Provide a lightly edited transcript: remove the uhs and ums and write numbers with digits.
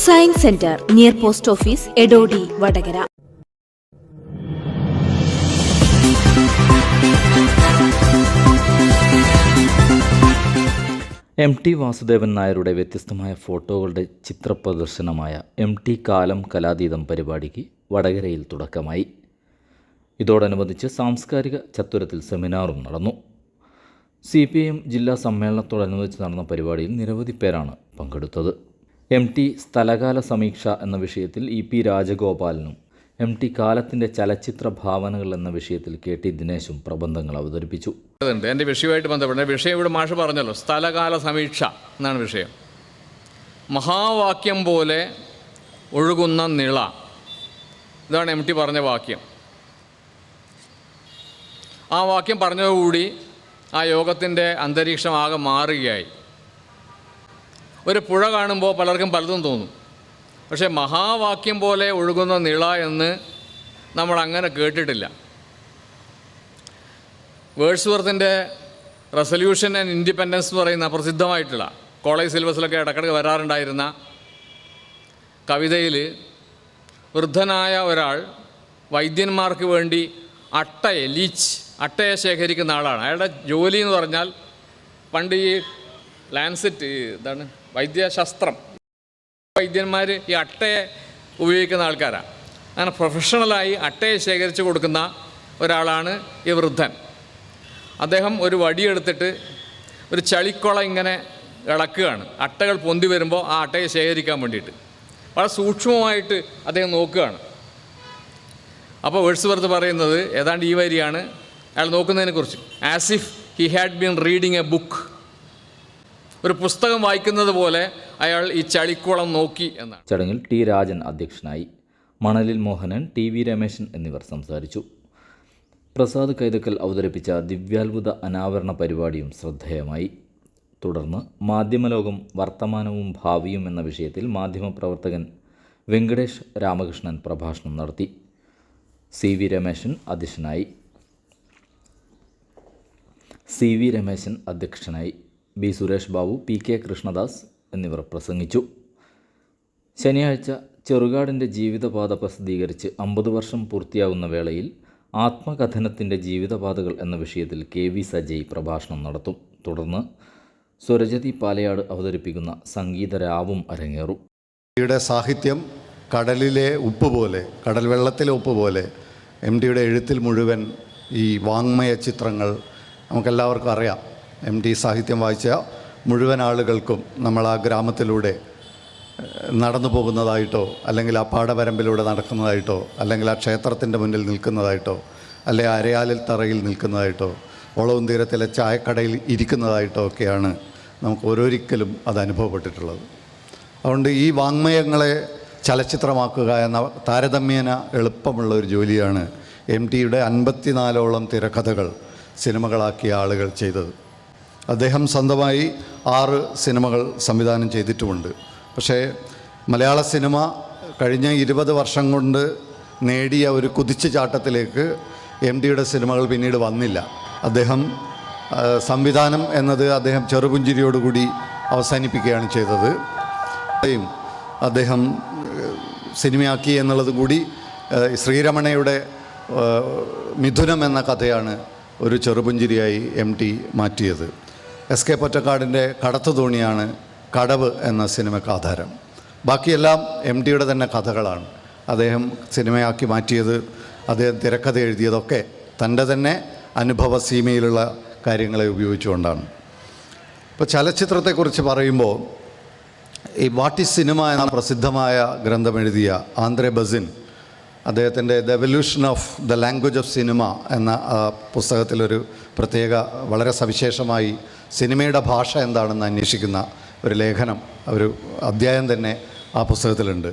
Science centre near post office, Edodi, Vadakara. MT Vasudevan നായരുടെ വ്യത്യസ്തമായ ഫോട്ടോകളുടെ ചിത്രപ്രദർശനമായ MT കാലം കലാതീതം പരിപാടിക്ക് വടകരയിൽ തുടക്കമായി. ഇതോടനുബന്ധിച്ച് സാംസ്കാരിക ചത്വരത്തിൽ സെമിനാറും നടന്നു. CPIM ജില്ലാ സമ്മേളനത്തോടനുബന്ധിച്ച് നടന്ന പരിപാടിയിൽ നിരവധി പേരാണ് പങ്കെടുത്തത്. MT സ്ഥലകാല സമീക്ഷ എന്ന വിഷയത്തിൽ EP രാജഗോപാലനും MT കാലത്തിൻ്റെ ചലച്ചിത്ര ഭാവനകൾ എന്ന വിഷയത്തിൽ KT ദിനേശും പ്രബന്ധങ്ങൾ അവതരിപ്പിച്ചു. എൻ്റെ വിഷയമായിട്ട് ബന്ധപ്പെട്ട വിഷയം ഇവിടെ മാഷ് പറഞ്ഞല്ലോ, സ്ഥലകാല സമീക്ഷ എന്നാണ് വിഷയം. മഹാവാക്യം പോലെ ഒഴുകുന്ന നിള, ഇതാണ് MT പറഞ്ഞ വാക്യം. ആ വാക്യം പറഞ്ഞതോടുകൂടി ആ യോഗത്തിൻ്റെ അന്തരീക്ഷം ആകെ മാറുകയായി. ഒരു പുഴ കാണുമ്പോൾ പലർക്കും പലതും തോന്നും. പക്ഷേ മഹാവാക്യം പോലെ ഒഴുകുന്ന നിള എന്ന് നമ്മൾ അങ്ങനെ കേട്ടിട്ടില്ല. വേർഡ്സ്വർത്തിൻ്റെ റെസൊല്യൂഷൻ ആൻഡ് ഇൻഡിപെൻഡൻസ് എന്ന് പറയുന്ന പ്രസിദ്ധമായിട്ടുള്ള കോളേജ് സിലബസിലൊക്കെ ഇടയ്ക്കിടയ്ക്ക് വരാറുണ്ടായിരുന്ന കവിതയിൽ വൃദ്ധനായ ഒരാൾ വൈദ്യന്മാർക്ക് വേണ്ടി അട്ടയെ ശേഖരിക്കുന്ന ആളാണ്. അയാളുടെ ജോലി എന്ന് പറഞ്ഞാൽ പണ്ട് ഈ ലാൻസെറ്റ് ഇതാണ് വൈദ്യശാസ്ത്രം, വൈദ്യന്മാർ ഈ അട്ടയെ ഉപയോഗിക്കുന്ന ആൾക്കാരാണ്. അങ്ങനെ പ്രൊഫഷണലായി അട്ടയെ ശേഖരിച്ച് കൊടുക്കുന്ന ഒരാളാണ് ഈ വൃദ്ധൻ. അദ്ദേഹം ഒരു വടിയെടുത്തിട്ട് ഒരു ചളിക്കുള ഇങ്ങനെ ഇളക്കുകയാണ്. അട്ടകൾ പൊന്തി വരുമ്പോൾ ആ അട്ടയെ ശേഖരിക്കാൻ വേണ്ടിയിട്ട് വളരെ സൂക്ഷ്മമായിട്ട് അദ്ദേഹം നോക്കുകയാണ്. അപ്പോൾ വേർഡ്സ്വർത്ത് പറയുന്നത് ഏതാണ്ട് ഈ വരിയാണ് അയാൾ നോക്കുന്നതിനെക്കുറിച്ച്. As if he had been reading a book, ഒരു പുസ്തകം വായിക്കുന്നത് പോലെ അയാൾ ഈ ചളിക്കുളം നോക്കി എന്നാണ്. ചടങ്ങിൽ T രാജൻ അധ്യക്ഷനായി. മണലിൽ മോഹനൻ, TV രമേശൻ എന്നിവർ സംസാരിച്ചു. പ്രസാദ് കൈതക്കൽ അവതരിപ്പിച്ച ദിവ്യാത്ഭുത അനാവരണ പരിപാടിയും ശ്രദ്ധേയമായി. തുടർന്ന് മാധ്യമലോകം വർത്തമാനവും ഭാവിയും എന്ന വിഷയത്തിൽ മാധ്യമപ്രവർത്തകൻ വെങ്കടേഷ് രാമകൃഷ്ണൻ പ്രഭാഷണം നടത്തി. CV രമേശൻ അധ്യക്ഷനായി. B സുരേഷ് ബാബു, PK കൃഷ്ണദാസ് എന്നിവർ പ്രസംഗിച്ചു. ശനിയാഴ്ച ചെറുകാടിൻ്റെ ജീവിതപാത പ്രസിദ്ധീകരിച്ച് 50 വർഷം പൂർത്തിയാകുന്ന വേളയിൽ ആത്മകഥനത്തിൻ്റെ ജീവിതപാതകൾ എന്ന വിഷയത്തിൽ KV സജയ് പ്രഭാഷണം നടത്തും. തുടർന്ന് സ്വരജതി പാലയാട് അവതരിപ്പിക്കുന്ന സംഗീതരാവും അരങ്ങേറും. MTയുടെ സാഹിത്യം കടലിലെ ഉപ്പ് പോലെ, കടൽ വെള്ളത്തിലെ ഉപ്പ് പോലെ MTയുടെ എഴുത്തിൽ മുഴുവൻ ഈ വാങ്മയ ചിത്രങ്ങൾ നമുക്കെല്ലാവർക്കും അറിയാം. MT സാഹിത്യം വായിച്ച മുഴുവൻ ആളുകൾക്കും നമ്മൾ ആ ഗ്രാമത്തിലൂടെ നടന്നു പോകുന്നതായിട്ടോ, അല്ലെങ്കിൽ ആ പാടവരമ്പിലൂടെ നടക്കുന്നതായിട്ടോ, അല്ലെങ്കിൽ ആ ക്ഷേത്രത്തിൻ്റെ മുന്നിൽ നിൽക്കുന്നതായിട്ടോ, അല്ലെങ്കിൽ അരയാലിൽ തറയിൽ നിൽക്കുന്നതായിട്ടോ, ഒളവും തീരത്തിലെ ചായക്കടയിൽ ഇരിക്കുന്നതായിട്ടോ ഒക്കെയാണ് നമുക്ക് ഓരോരിക്കലും അത് അനുഭവപ്പെട്ടിട്ടുള്ളത്. അതുകൊണ്ട് ഈ വാങ്മയങ്ങളെ ചലച്ചിത്രമാക്കുക എന്ന താരതമ്യേന എളുപ്പമുള്ള ഒരു ജോലിയാണ് MTയുടെ 54ഓളം തിരക്കഥകൾ സിനിമകളാക്കിയ ആളുകൾ ചെയ്തത്. അദ്ദേഹം സ്വന്തമായി 6 സിനിമകൾ സംവിധാനം ചെയ്തിട്ടുമുണ്ട്. പക്ഷേ മലയാള സിനിമ കഴിഞ്ഞ 20 വർഷം കൊണ്ട് നേടിയ ഒരു കുതിച്ചുചാട്ടത്തിലേക്ക് MTയുടെ സിനിമകൾ പിന്നീട് വന്നില്ല. അദ്ദേഹം സംവിധാനം എന്നത് അദ്ദേഹം ചെറുപുഞ്ചിരിയോടുകൂടി അവസാനിപ്പിക്കുകയാണ് ചെയ്തത്. അദ്ദേഹം സിനിമയാക്കി എന്നുള്ളത് കൂടി ശ്രീരമണയുടെ മിഥുനം എന്ന കഥയാണ് ഒരു ചെറുപുഞ്ചിരിയായി MT മാറ്റിയത്. SK പൊറ്റക്കാടിൻ്റെ കടത്തുതോണിയാണ് കടവ് എന്ന സിനിമയ്ക്ക് ആധാരം. ബാക്കിയെല്ലാം MTയുടെ തന്നെ കഥകളാണ്. അദ്ദേഹം സിനിമയാക്കി മാറ്റിയത്, അദ്ദേഹം തിരക്കഥ എഴുതിയതൊക്കെ തൻ്റെ തന്നെ അനുഭവ സീമയിലുള്ള കാര്യങ്ങളെ ഉപയോഗിച്ചുകൊണ്ടാണ്. ഇപ്പോൾ ചലച്ചിത്രത്തെക്കുറിച്ച് പറയുമ്പോൾ ഈ വാട്ട് ഈസ് സിനിമ എന്ന പ്രസിദ്ധമായ ഗ്രന്ഥം എഴുതിയ ആന്ദ്രേ ബസിൻ അദ്ദേഹത്തിൻ്റെ the evolution of the language of cinema എന്ന പുസ്തകത്തിലൊരു പ്രത്യേക വളരെ സവിശേഷമായി സിനിമയുടെ ഭാഷ എന്താണെന്ന് അന്വേഷിക്കുന്ന ഒരു ലേഖനം, ഒരു അധ്യായം തന്നെ ആ പുസ്തകത്തിലുണ്ട്.